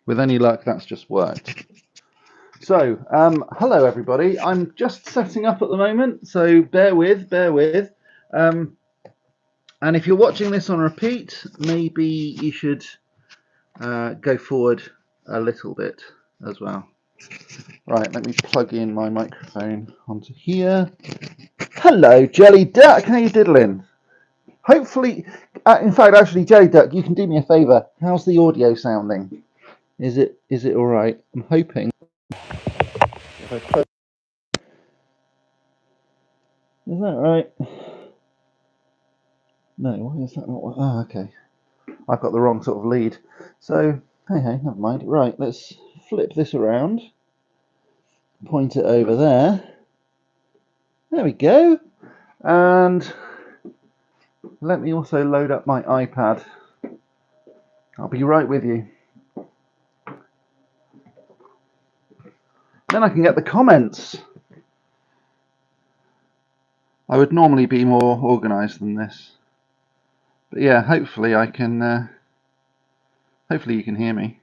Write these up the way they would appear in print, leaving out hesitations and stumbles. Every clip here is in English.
With any luck, that's just worked. So, hello everybody. I'm just setting up at the moment, so bear with. And if you're watching this on repeat, maybe you should go forward a little bit as well. Right, let me plug in my microphone onto here. Hello, Jelly Duck. How you diddling? Hopefully, in fact, actually, Jelly Duck, you can do me a favour. How's the audio sounding? Is it all right? I'm hoping. If I plug... Is that right? No, why is that not? Oh, okay. I've got the wrong sort of lead. So, hey, never mind. Right, let's flip this around. Point it over there. There we go. And let me also load up my iPad. I'll be right with you. Then I can get the comments. I would normally be more organised than this. But yeah, hopefully I can... hopefully you can hear me.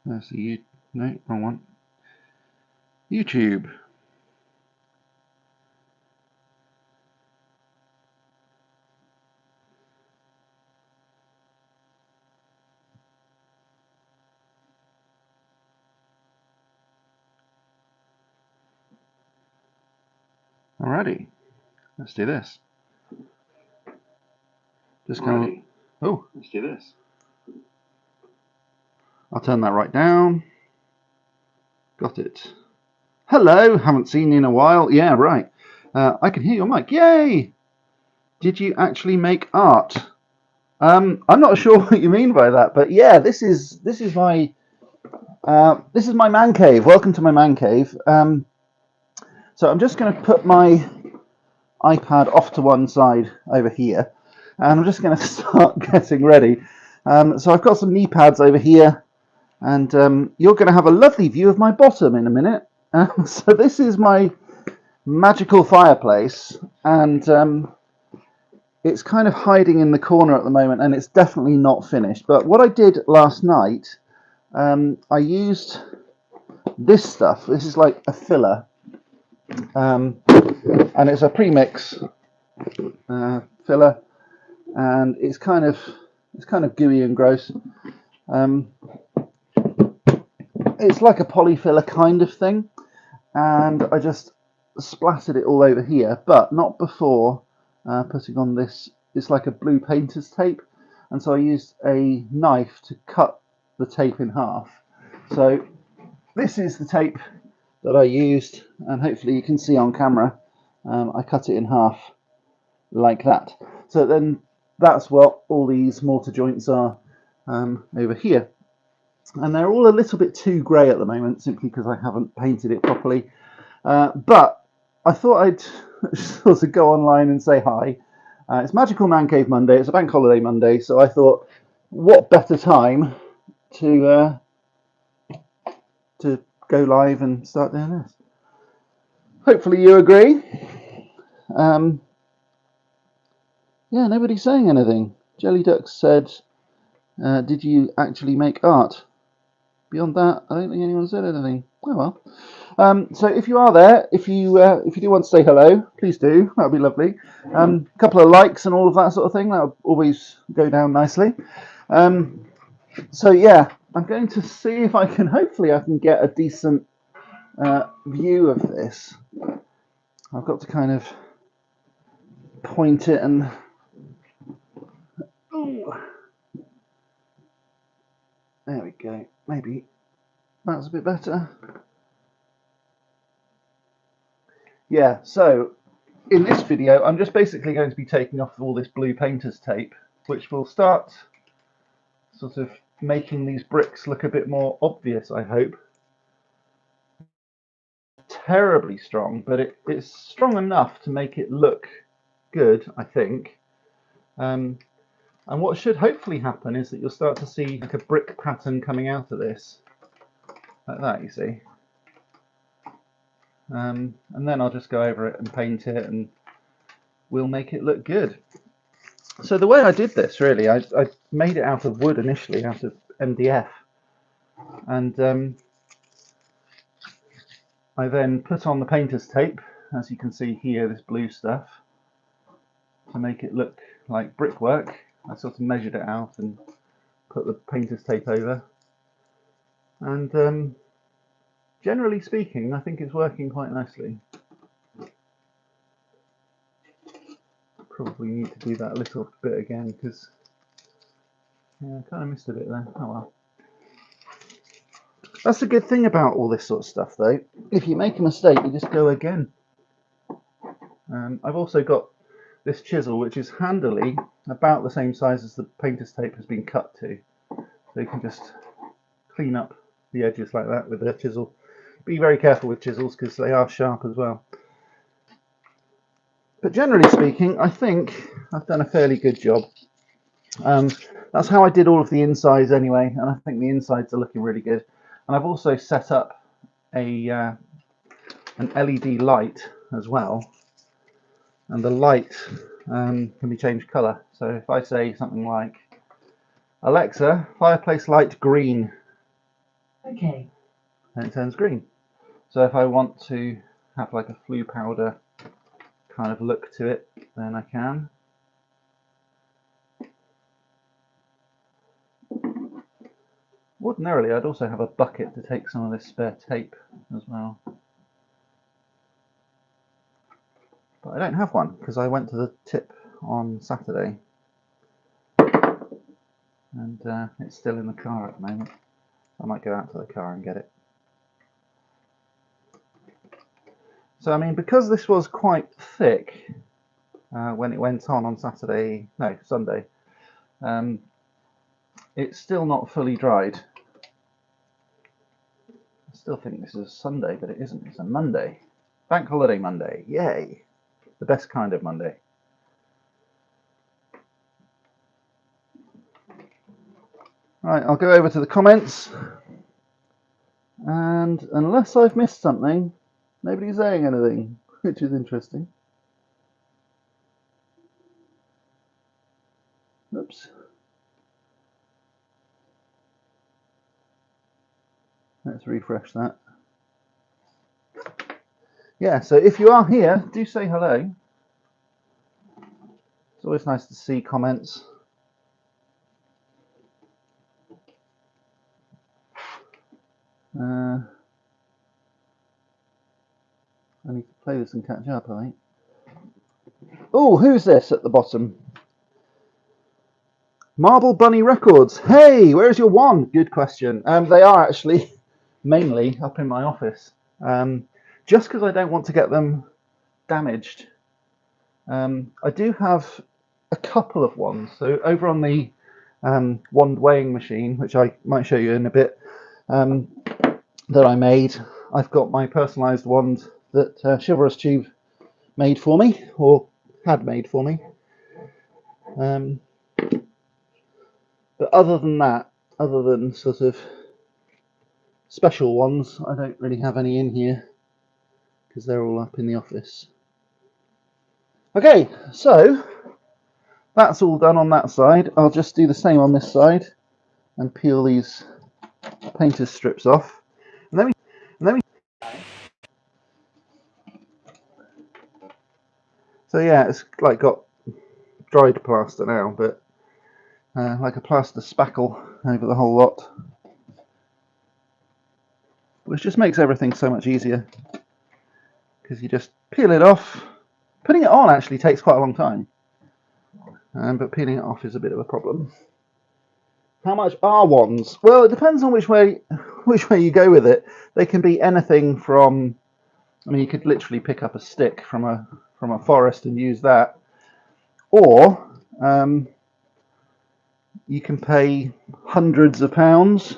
That's the no, wrong one. YouTube. Alrighty, let's do this. Just kind of. Oh, let's do this. I'll turn that right down. Got it. Hello, haven't seen you in a while. Yeah, right. I can hear your mic. Yay! Did you actually make art? I'm not sure what you mean by that, but yeah, this is my man cave. Welcome to my man cave. So I'm just going to put my iPad off to one side over here, and I'm just going to start getting ready. So I've got some knee pads over here, and you're going to have a lovely view of my bottom in a minute. So this is my magical fireplace, and it's kind of hiding in the corner at the moment, and it's definitely not finished. But what I did last night, I used this stuff. This is like a filler, and it's a premix filler, and it's kind of gooey and gross. It's like a poly filler kind of thing, and I just splattered it all over here, but not before putting on this. It's like a blue painter's tape, and so I used a knife to cut the tape in half. So this is the tape that I used, and hopefully you can see on camera. I cut it in half like that. So then that's what all these mortar joints are over here. And they're all a little bit too grey at the moment, simply because I haven't painted it properly. But I thought I'd sort of go online and say hi. It's Magical Man Cave Monday. It's a bank holiday Monday, so I thought, what better time to go live and start doing this? Hopefully you agree. Yeah, nobody's saying anything. Jelly Duck said, "Did you actually make art?" Beyond that, I don't think anyone said anything. Oh well. So if you are there, if you do want to say hello, please do. That would be lovely. A couple of likes and all of that sort of thing. That would always go down nicely. So yeah, I'm going to see if I can. Hopefully, I can get a decent view of this. I've got to kind of point it and. Ooh. There we go. Maybe that's a bit better. Yeah, so in this video, I'm just basically going to be taking off all this blue painter's tape, which will start sort of making these bricks look a bit more obvious, I hope. Terribly strong, but it's strong enough to make it look good, I think. And what should hopefully happen is that you'll start to see like a brick pattern coming out of this. Like that, you see. and then I'll just go over it and paint it, and we'll make it look good. So the way I did this, really, I made it out of wood initially, out of MDF, and I then put on the painter's tape, as you can see here, this blue stuff, to make it look like brickwork. I sort of measured it out and put the painter's tape over, and generally speaking, I think it's working quite nicely. Probably need to do that a little bit again, because yeah, I kind of missed a bit there. Oh well. That's the good thing about all this sort of stuff, though. If you make a mistake, you just go again. I've also got this chisel, which is handily about the same size as the painter's tape has been cut to. So you can just clean up the edges like that with a chisel. Be very careful with chisels, because they are sharp as well. But generally speaking, I think I've done a fairly good job. That's how I did all of the insides anyway, and I think the insides are looking really good. And I've also set up an LED light as well, and the light can be changed colour. So if I say something like, Alexa, fireplace light green, okay, then it turns green. So if I want to have like a flue powder kind of look to it, then I can. Ordinarily, I'd also have a bucket to take some of this spare tape as well, but I don't have one because I went to the tip on Saturday, and it's still in the car at the moment. I might go out to the car and get it. So I mean, because this was quite thick when it went on Sunday, it's still not fully dried. I still think this is Sunday, but it isn't. It's a Monday. Bank holiday Monday. Yay! The best kind of Monday. Right, I'll go over to the comments. And unless I've missed something, nobody's saying anything, which is interesting. Oops. Let's refresh that. Yeah, so if you are here, do say hello. It's always nice to see comments. I need to play this and catch up, I think. Oh, who's this at the bottom? Marble Bunny Records. Hey, where's your one? Good question. They are actually mainly up in my office, just because I don't want to get them damaged. I do have a couple of ones. So over on the wand weighing machine, which I might show you in a bit, that I made, I've got my personalised wand that Chivalrous Tube made for me, or had made for me. But other than that, other than sort of special ones, I don't really have any in here because they're all up in the office. Okay, so that's all done on that side. I'll just do the same on this side and peel these painter's strips off. And then we so yeah, it's like got dried plaster now, but like a plaster spackle over the whole lot, which just makes everything so much easier because you just peel it off. Putting it on actually takes quite a long time, but peeling it off is a bit of a problem. How much are wands? Well, it depends on which way you go with it. They can be anything from, I mean, you could literally pick up a stick from a forest and use that, or you can pay hundreds of pounds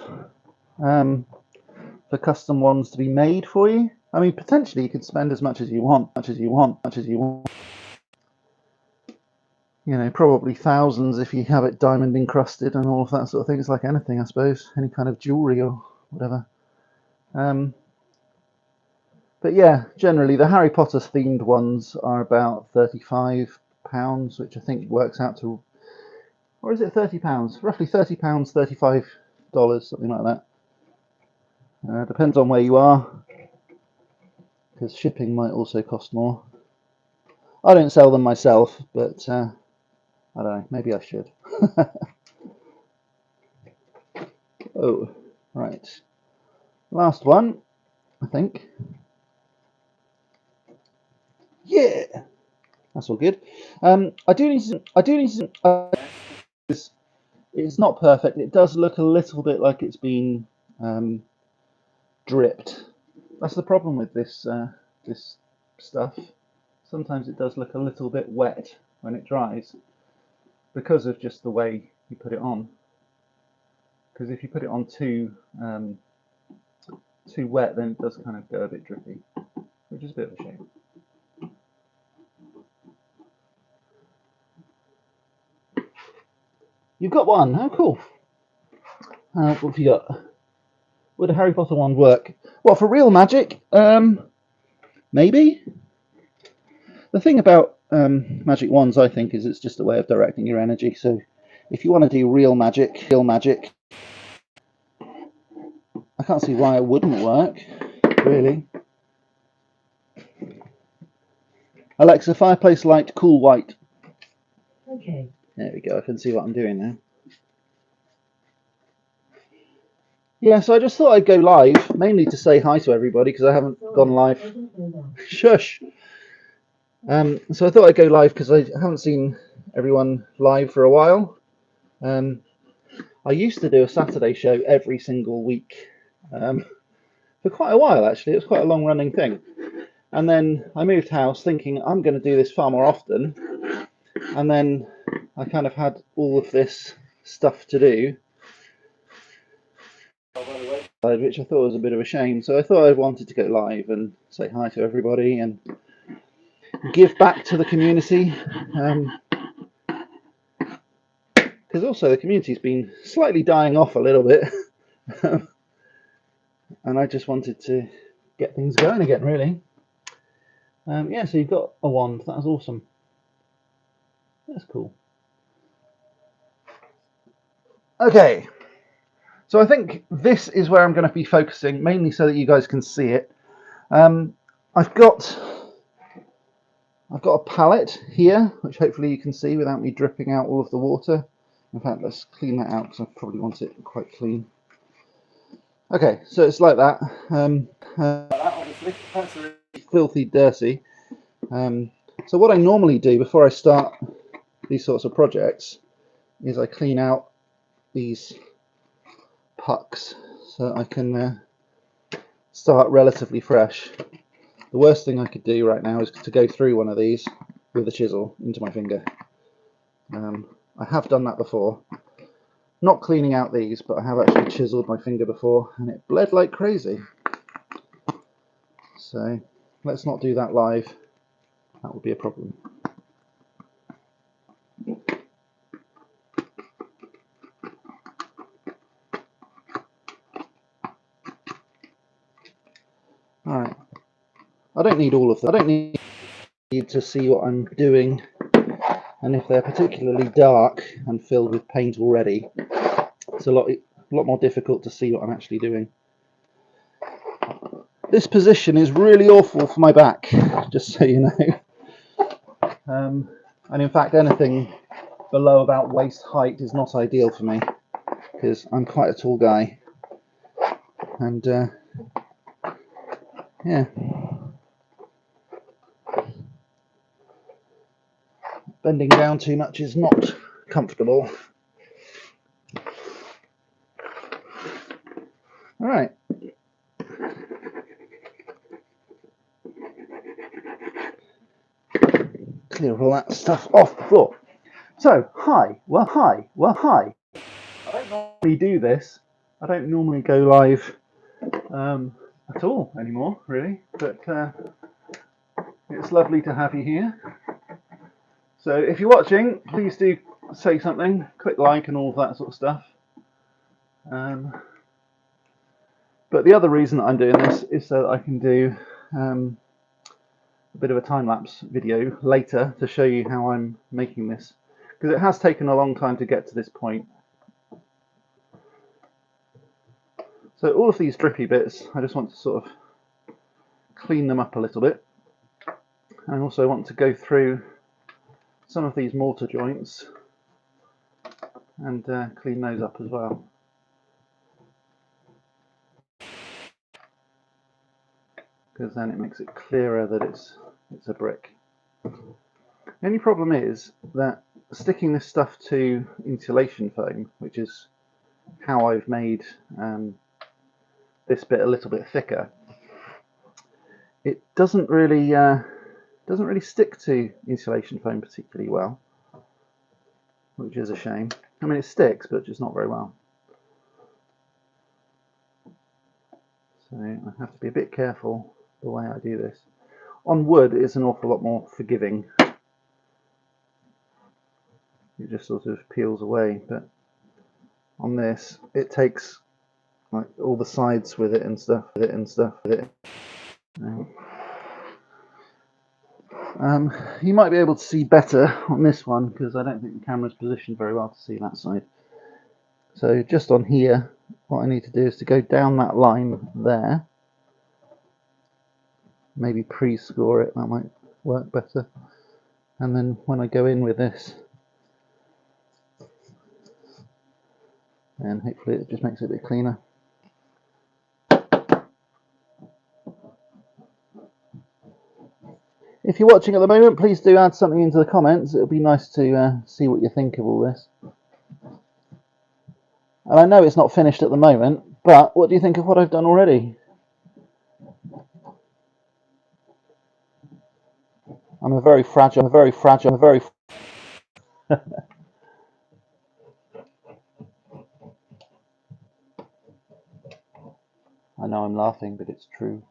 for custom ones to be made for you. I mean, potentially you could spend as much as you want. You know, probably thousands if you have it diamond encrusted and all of that sort of thing. It's like anything, I suppose, any kind of jewellery or whatever. But But yeah, generally the Harry Potter themed ones are about £35, which I think works out to, or is it £30? Roughly £30, $35, something like that. Depends on where you are, because shipping might also cost more. I don't sell them myself, but I don't know, maybe I should. Oh, right. Last one, I think. Yeah, that's all good. I do need to. It's not perfect. It does look a little bit like it's been dripped. That's the problem with this this stuff. Sometimes it does look a little bit wet when it dries because of just the way you put it on. Because if you put it on too wet, then it does kind of go a bit drippy, which is a bit of a shame. You've got one. Oh, cool. What have you got? Would a Harry Potter wand work? Well, for real magic, maybe. The thing about magic wands, I think, is it's just a way of directing your energy. So, if you want to do real magic, I can't see why it wouldn't work. Really. Alexa, fireplace light, cool white. Okay. There we go. I can see what I'm doing now. Yeah, so I just thought I'd go live, mainly to say hi to everybody because I haven't gone live. Shush. So I thought I'd go live because I haven't seen everyone live for a while. I used to do a Saturday show every single week for quite a while, actually. It was quite a long-running thing. And then I moved house thinking I'm going to do this far more often. And then I kind of had all of this stuff to do, which I thought was a bit of a shame. So I thought I wanted to go live and say hi to everybody and give back to the community. Because also the community's been slightly dying off a little bit. And I just wanted to get things going again, really. Yeah, so you've got a wand. That's awesome. That's cool. Okay. So I think this is where I'm going to be focusing, mainly so that you guys can see it. I've got a palette here, which hopefully you can see without me dripping out all of the water. In fact, let's clean that out because I probably want it quite clean. Okay, so it's like that. Obviously, that's really filthy dirty. So what I normally do before I start these sorts of projects is I clean out these pucks so that I can start relatively fresh. The worst thing I could do right now is to go through one of these with a chisel into my finger. I have done that before. Not cleaning out these, but I have actually chiseled my finger before and it bled like crazy. So let's not do that live. That would be a problem. Alright. I don't need all of them. I don't need to see what I'm doing, and if they're particularly dark and filled with paint already, it's a lot more difficult to see what I'm actually doing. This position is really awful for my back, just so you know. And in fact, anything below about waist height is not ideal for me because I'm quite a tall guy, and yeah, bending down too much is not comfortable. All right. Clear all that stuff off the floor. So, hi. I don't normally do this. I don't normally go live at all anymore, really. But it's lovely to have you here. So, if you're watching, please do say something. Click like and all of that sort of stuff. But the other reason that I'm doing this is so that I can do a bit of a time-lapse video later to show you how I'm making this, because it has taken a long time to get to this point. So all of these drippy bits, I just want to sort of clean them up a little bit. I also want to go through some of these mortar joints and clean those up as well. Because then it makes it clearer that it's a brick. The only problem is that sticking this stuff to insulation foam, which is how I've made this bit a little bit thicker, it doesn't really stick to insulation foam particularly well, which is a shame. I mean, it sticks, but just not very well. So I have to be a bit careful the way I do this. On wood, it's an awful lot more forgiving. It just sort of peels away, but on this, it takes like all the sides with it and stuff. You might be able to see better on this one because I don't think the camera's positioned very well to see that side. So just on here, what I need to do is to go down that line there. Maybe pre-score it, that might work better. And then when I go in with this, and hopefully it just makes it a bit cleaner. If you're watching at the moment, please do add something into the comments. It would be nice to see what you think of all this. And I know it's not finished at the moment, but what do you think of what I've done already? I'm a very fragile. I know I'm laughing, but it's true.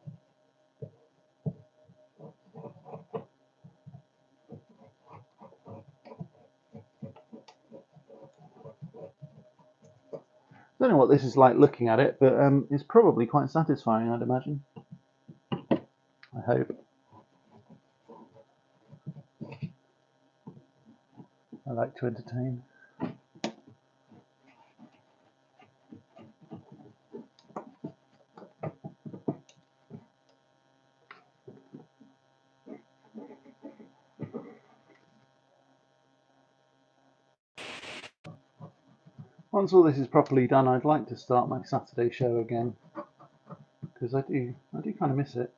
I don't know what this is like looking at it, but it's probably quite satisfying, I'd imagine. I hope. I like to entertain. Once all this is properly done, I'd like to start my Saturday show again, because I do kind of miss it.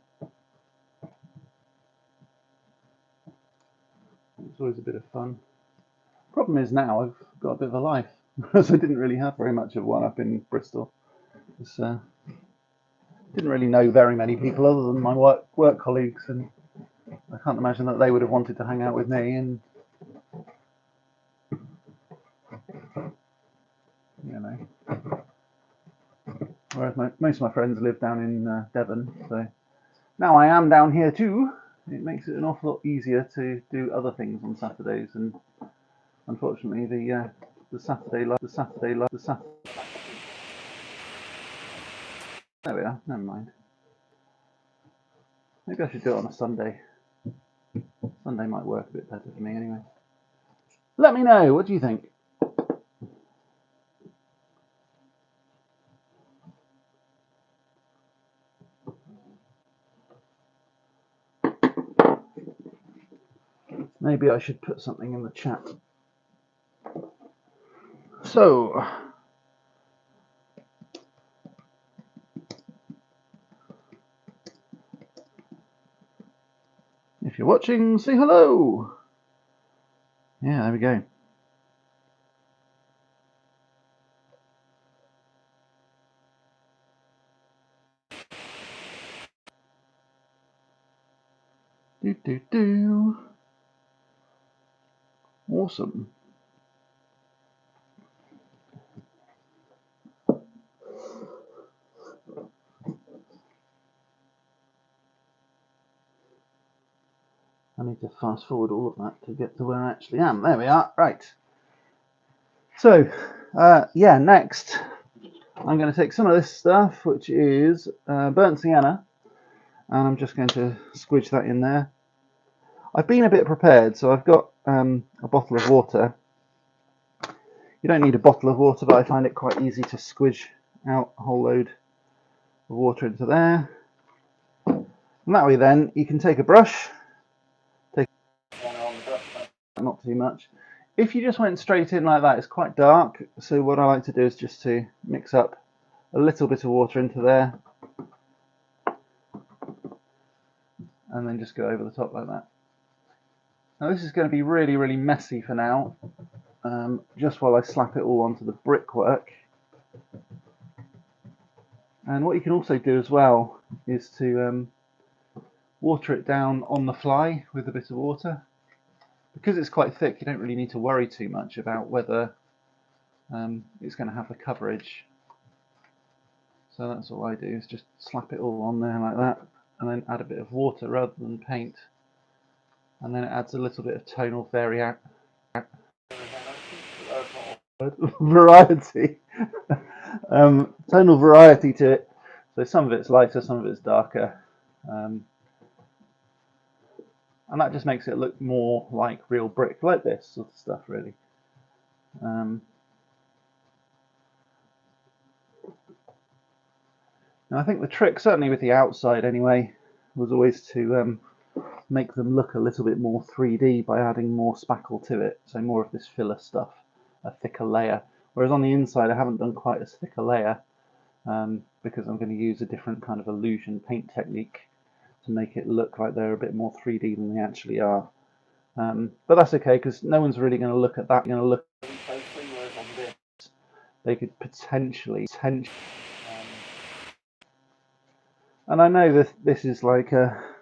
It's always a bit of fun. Problem is now I've got a bit of a life, because I didn't really have very much of one up in Bristol. Just, didn't really know very many people other than my work colleagues, and I can't imagine that they would have wanted to hang out with me. And you know, whereas most of my friends live down in Devon, so now I am down here too. It makes it an awful lot easier to do other things on Saturdays, and unfortunately the Saturday. There we are. Never mind. Maybe I should do it on a Sunday. Sunday might work a bit better for me anyway. Let me know. What do you think? Maybe I should put something in the chat. So, if you're watching, say hello. Yeah, there we go. Awesome. I need to fast forward all of that to get to where I actually am. There we are. Right. So, yeah, next I'm going to take some of this stuff, which is burnt sienna, and I'm just going to squidge that in there. I've been a bit prepared, so I've got a bottle of water. You don't need a bottle of water, but I find it quite easy to squidge out a whole load of water into there. And that way then you can take a brush, not too much. If you just went straight in like that, it's quite dark, so what I like to do is just to mix up a little bit of water into there and then just go over the top like that. Now this is going to be really, really messy for now, just while I slap it all onto the brickwork. And what you can also do as well is to water it down on the fly with a bit of water. Because it's quite thick, you don't really need to worry too much about whether it's going to have the coverage. So that's all I do, is just slap it all on there like that, and then add a bit of water rather than paint. And then it adds a little bit of tonal variety. Tonal variety to it. So some of it's lighter, some of it's darker. And that just makes it look more like real brick, like this sort of stuff, really. And I think the trick, certainly with the outside anyway, was always to make them look a little bit more 3D by adding more spackle to it, so more of this filler stuff, a thicker layer. Whereas on the inside I haven't done quite as thick a layer, because I'm going to use a different kind of illusion paint technique to make it look like they're a bit more 3D than they actually are. But that's okay, because no one's really going to look at that. Going to look closely, whereas on this, they could potentially. And I know that this is like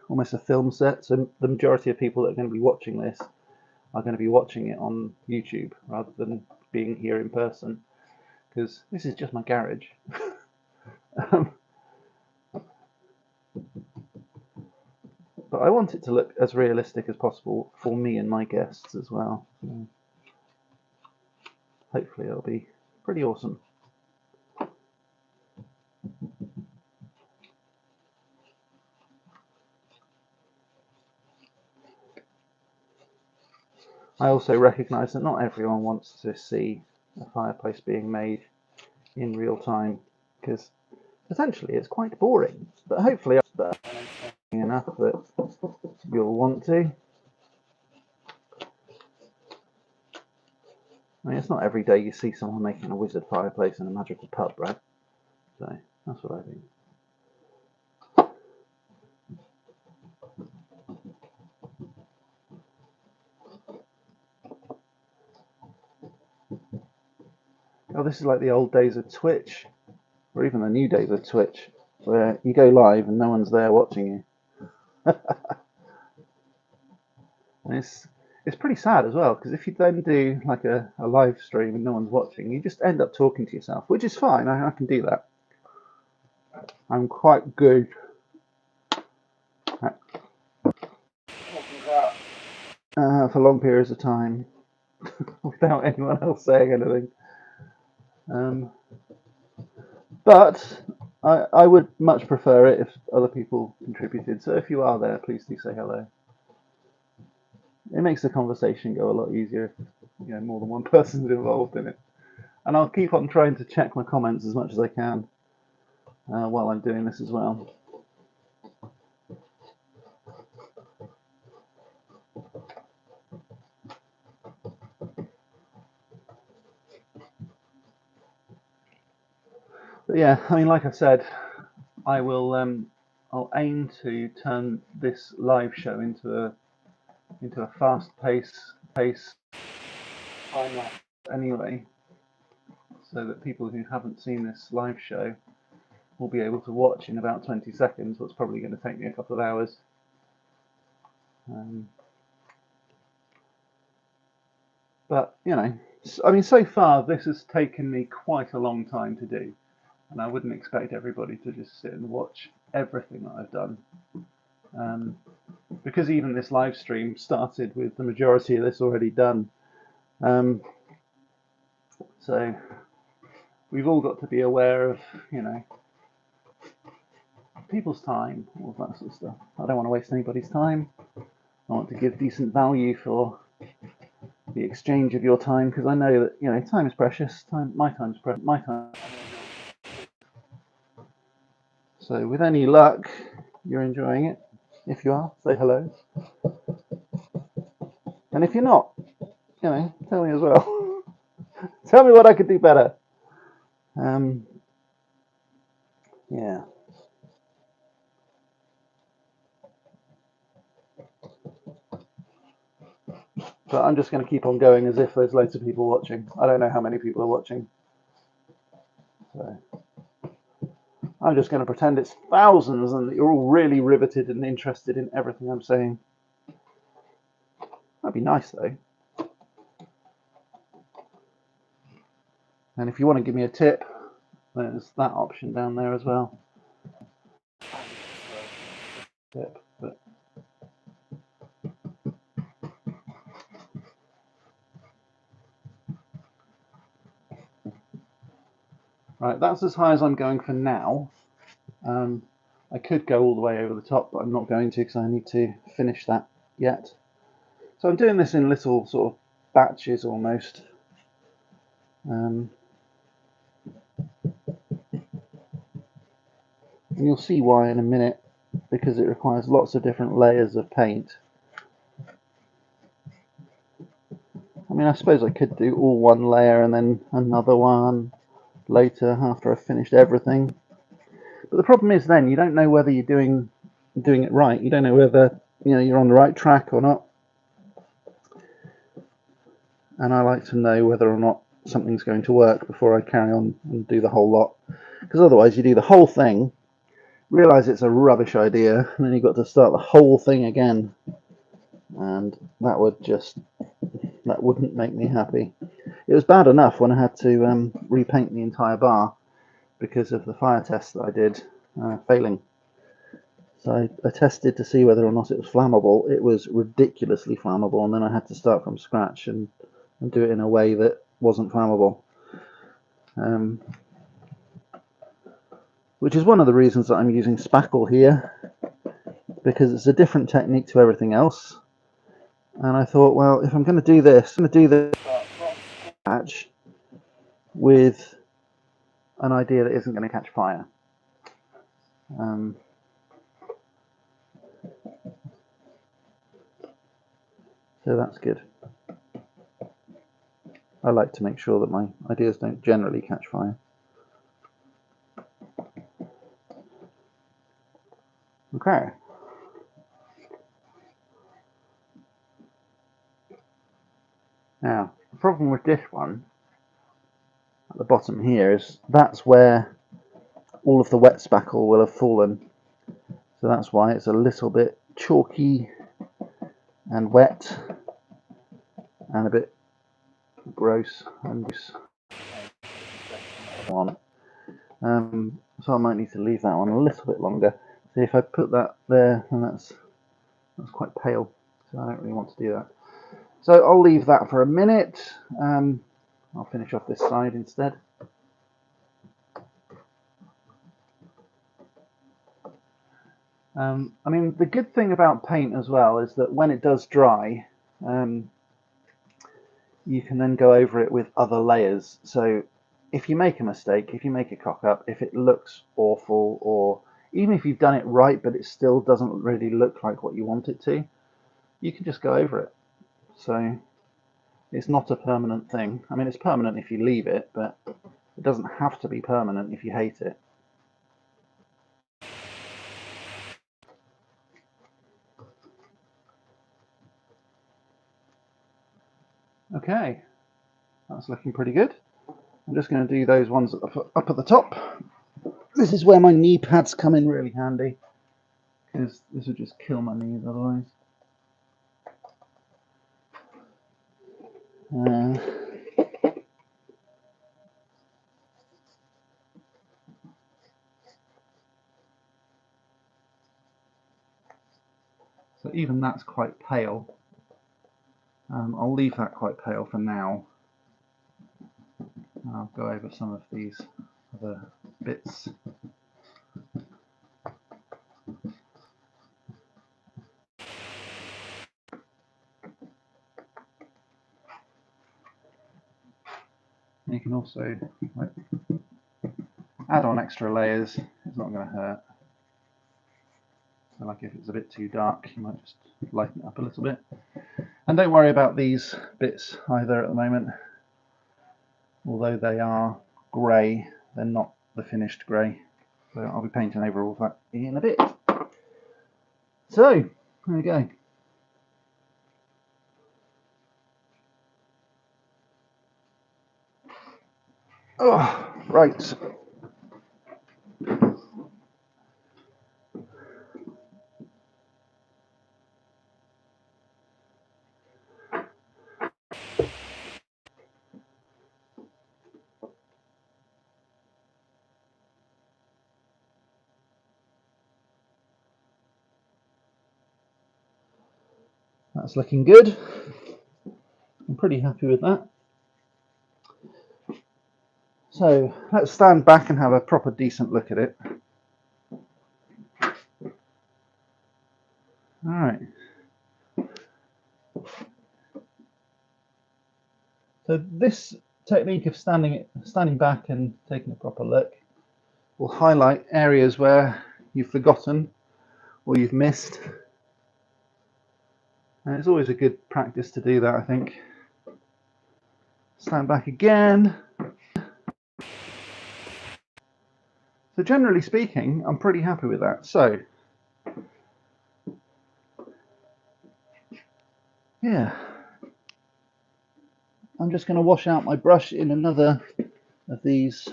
almost a film set, so the majority of people that are going to be watching this are going to be watching it on YouTube rather than being here in person, because this is just my garage. But I want it to look as realistic as possible for me and my guests as well. So hopefully it'll be pretty awesome. I also recognise that not everyone wants to see a fireplace being made in real time, because potentially it's quite boring, but hopefully I'm enough that you'll want to. I mean, it's not every day you see someone making a wizard fireplace in a magical pub, right? So that's what I think. Oh, this is like the old days of Twitch, or even the new days of Twitch, where you go live and no one's there watching you. And it's pretty sad as well, because if you then do like a live stream and no one's watching, you just end up talking to yourself, which is fine. I can do that. I'm quite good at for long periods of time without anyone else saying anything. But I would much prefer it if other people contributed. So if you are there, please do say hello. It makes the conversation go a lot easier if more than one person's involved in it. And I'll keep on trying to check my comments as much as I can while I'm doing this as well. But yeah, I mean, like I said, I will. I'll aim to turn this live show into a fast pace time lapse anyway, so that people who haven't seen this live show will be able to watch in about 20 seconds. What's probably going to take me a couple of hours. But I mean, so far this has taken me quite a long time to do, and I wouldn't expect everybody to just sit and watch everything that I've done. Because even this live stream started with the majority of this already done. So we've all got to be aware of, people's time, all of that sort of stuff. I don't want to waste anybody's time. I want to give decent value for the exchange of your time, because I know that, you know, time is precious. My time's precious. My time. So with any luck, you're enjoying it. If you are, say hello. And if you're not, you know, tell me as well. Tell me what I could do better. Yeah. But I'm just going to keep on going as if there's loads of people watching. I don't know how many people are watching. So I'm just going to pretend it's thousands and that you're all really riveted and interested in everything I'm saying. That'd be nice, though. And if you want to give me a tip, there's that option down there as well. Tip, but right, that's as high as I'm going for now. I could go all the way over the top, but I'm not going to because I need to finish that yet. So I'm doing this in little sort of batches almost. And you'll see why in a minute, because it requires lots of different layers of paint. I mean, I suppose I could do all one layer and then another one later after I've finished everything. But the problem is then you don't know whether you're doing it right. You don't know whether, you know, you're on the right track or not. And I like to know whether or not something's going to work before I carry on and do the whole lot. Because otherwise you do the whole thing, realise it's a rubbish idea, and then you've got to start the whole thing again. And that wouldn't make me happy. It was bad enough when I had to repaint the entire bar because of the fire test that I did failing. So I tested to see whether or not it was flammable. It was ridiculously flammable, and then I had to start from scratch and do it in a way that wasn't flammable. Which is one of the reasons that I'm using spackle here, because it's a different technique to everything else. And I thought, well, if I'm going to do this, I'm going to do this scratch with an idea that isn't going to catch fire. So that's good. I like to make sure that my ideas don't generally catch fire. Okay. Now, the problem with this one at the bottom here is that's where all of the wet spackle will have fallen. So that's why it's a little bit chalky and wet and a bit gross and one. So I might need to leave that one a little bit longer. See, if I put that there, then that's quite pale, so I don't really want to do that. So I'll leave that for a minute. I'll finish off this side instead. I mean, the good thing about paint as well is that when it does dry, you can then go over it with other layers. So if you make a mistake, if you make a cock up, if it looks awful, or even if you've done it right but it still doesn't really look like what you want it to, you can just go over it. So it's not a permanent thing. I mean, it's permanent if you leave it, but it doesn't have to be permanent if you hate it. Okay, that's looking pretty good. I'm just going to do those ones up at the top. This is where my knee pads come in really handy, because this would just kill my knees otherwise. So even that's quite pale. I'll leave that quite pale for now. I'll go over some of these other bits. You can also like, add on extra layers. It's not going to hurt. So like if it's a bit too dark, you might just lighten it up a little bit. And don't worry about these bits either at the moment. Although they are grey, they're not the finished grey. So I'll be painting over all of that in a bit. So, there we go. Oh, right. That's looking good. I'm pretty happy with that. So let's stand back and have a proper decent look at it. Alright. So this technique of standing back and taking a proper look will highlight areas where you've forgotten or you've missed. And it's always a good practice to do that, I think. Stand back again. So generally speaking, I'm pretty happy with that. So, yeah. I'm just going to wash out my brush in another of these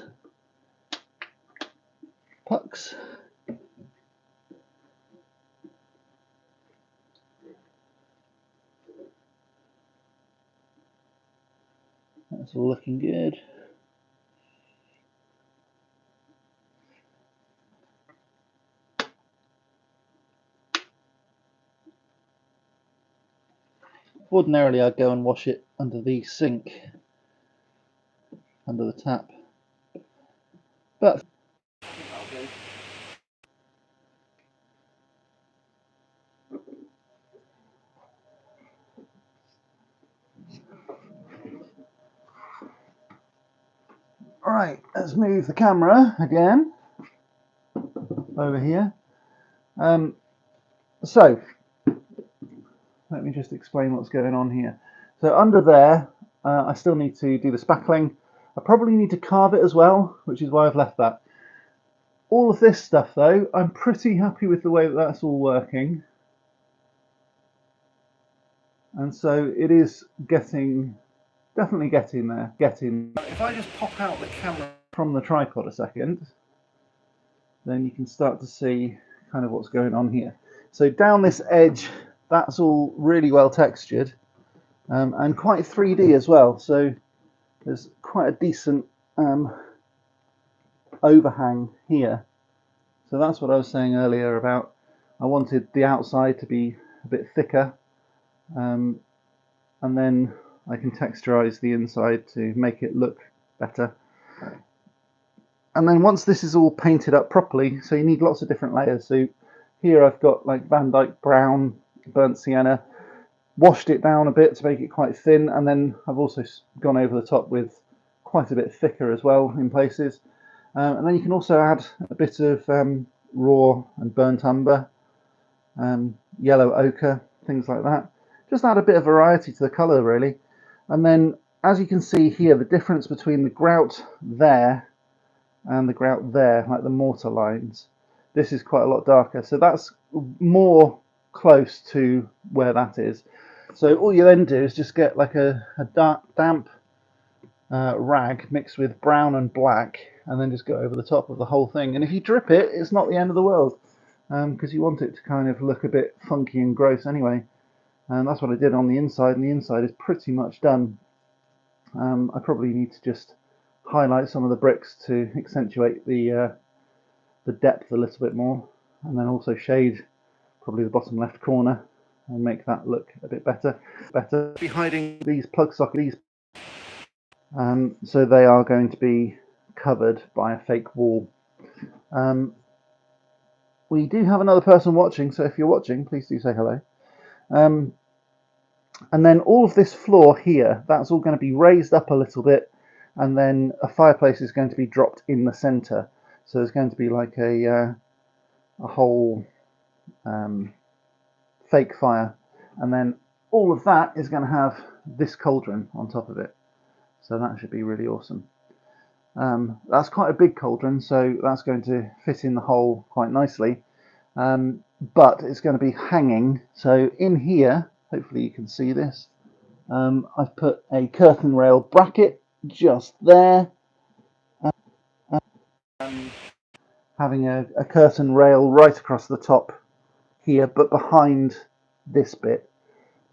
pucks. That's all looking good. Ordinarily I'd go and wash it under the sink, under the tap. But alright, let's move the camera again over here. So let me just explain what's going on here. So under there, I still need to do the spackling. I probably need to carve it as well, which is why I've left that. All of this stuff though, I'm pretty happy with the way that that's all working. And so it is definitely getting there. If I just pop out the camera from the tripod a second, then you can start to see kind of what's going on here. So down this edge, that's all really well textured and quite 3D as well. So there's quite a decent overhang here. So that's what I was saying earlier about I wanted the outside to be a bit thicker, and then I can texturize the inside to make it look better. And then once this is all painted up properly, so you need lots of different layers. So here I've got like Van Dyke brown, burnt sienna, washed it down a bit to make it quite thin, and then I've also gone over the top with quite a bit thicker as well in places. And then you can also add a bit of raw and burnt umber, yellow ochre, things like that. Just add a bit of variety to the colour really. And then as you can see here, the difference between the grout there and the grout there, like the mortar lines, this is quite a lot darker. So that's more close to where that is. So all you then do is just get like a dark, damp rag mixed with brown and black, and then just go over the top of the whole thing. And if you drip it, it's not the end of the world, because you want it to kind of look a bit funky and gross anyway. And that's what I did on the inside, and the inside is pretty much done. I probably need to just highlight some of the bricks to accentuate the depth a little bit more, and then also shade probably the bottom left corner and make that look a bit better. Be hiding these plug sockets, so they are going to be covered by a fake wall. We do have another person watching, so if you're watching, please do say hello. And then all of this floor here, that's all going to be raised up a little bit, and then a fireplace is going to be dropped in the center. So there's going to be like a whole fake fire, and then all of that is going to have this cauldron on top of it. So that should be really awesome. That's quite a big cauldron, so that's going to fit in the hole quite nicely. But it's going to be hanging. So in here, hopefully you can see this, I've put a curtain rail bracket just there, having a curtain rail right across the top here, but behind this bit.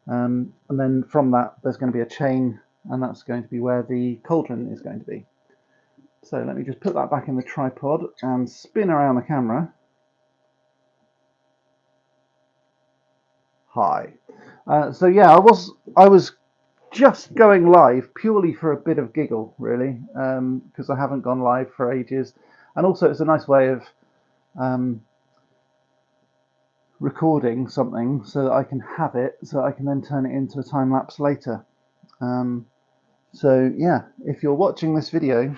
And then from that, there's going to be a chain, and that's going to be where the cauldron is going to be. So let me just put that back in the tripod and spin around the camera. Hi. So yeah, I was just going live purely for a bit of giggle, really, because I haven't gone live for ages, and also it's a nice way of recording something so that I can have it, so I can then turn it into a time lapse later. So yeah, if you're watching this video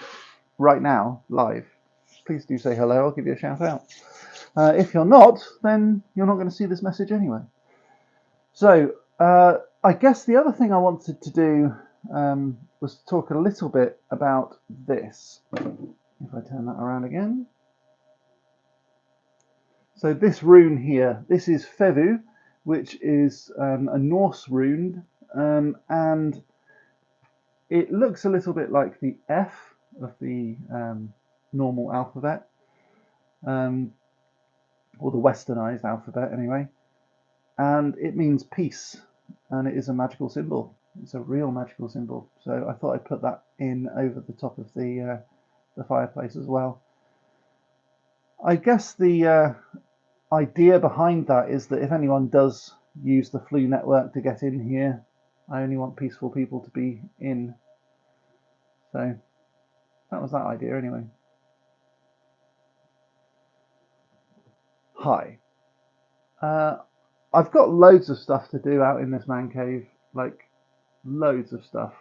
right now live, please do say hello. I'll give you a shout out. If you're not, then you're not going to see this message anyway. So I guess the other thing I wanted to do was to talk a little bit about this. If I turn that around again. So this rune here, this is Fevu, which is a Norse rune, and it looks a little bit like the F of the normal alphabet, or the westernized alphabet anyway, and it means peace, and it is a magical symbol. It's a real magical symbol. So I thought I'd put that in over the top of the fireplace as well. I guess the idea behind that is that if anyone does use the Flu network to get in here, I only want peaceful people to be in. So that was that idea anyway. Hi. I've got loads of stuff to do out in this man cave, like loads of stuff,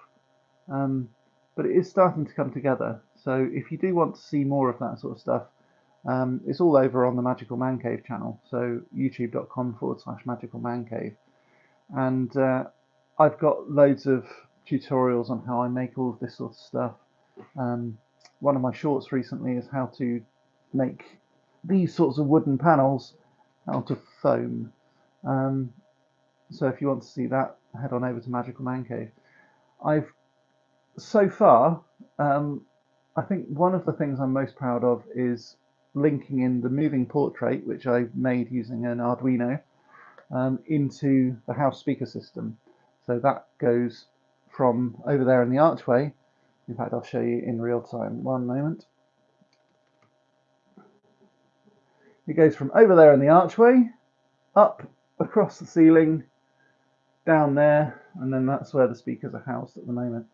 but it is starting to come together. So if you do want to see more of that sort of stuff, it's all over on the Magical Man Cave channel, so youtube.com/Magical Man Cave, and I've got loads of tutorials on how I make all of this sort of stuff. One of my shorts recently is how to make these sorts of wooden panels out of foam. So if you want to see that, head on over to Magical Man Cave. I've so far, I think one of the things I'm most proud of is linking in the moving portrait, which I made using an Arduino, into the house speaker system. So that goes from over there in the archway. In fact, I'll show you in real time. One moment. It goes from over there in the archway, up across the ceiling, down there, and then that's where the speakers are housed at the moment.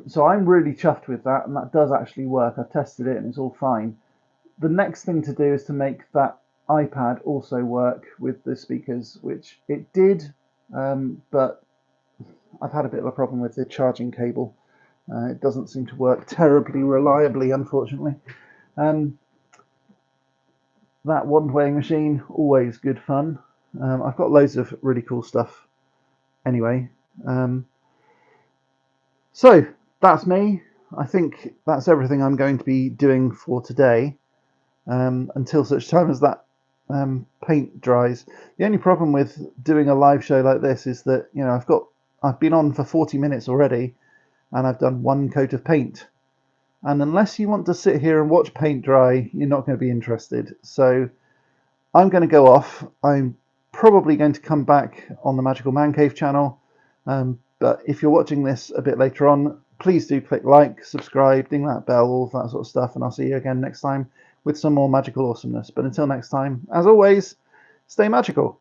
So I'm really chuffed with that, and that does actually work. I've tested it and it's all fine. The next thing to do is to make that iPad also work with the speakers, which it did, but I've had a bit of a problem with the charging cable. It doesn't seem to work terribly reliably, unfortunately. That wand weighing machine, always good fun. I've got loads of really cool stuff anyway. So that's me. I think that's everything I'm going to be doing for today, until such time as that paint dries. The only problem with doing a live show like this is that, you know, I've been on for 40 minutes already, and I've done one coat of paint. And unless you want to sit here and watch paint dry, you're not going to be interested. So I'm going to go off. I'm probably going to come back on the Magical Man Cave channel. But if you're watching this a bit later on, please do click like, subscribe, ding that bell, all of that sort of stuff. And I'll see you again next time with some more magical awesomeness. But until next time, as always, stay magical.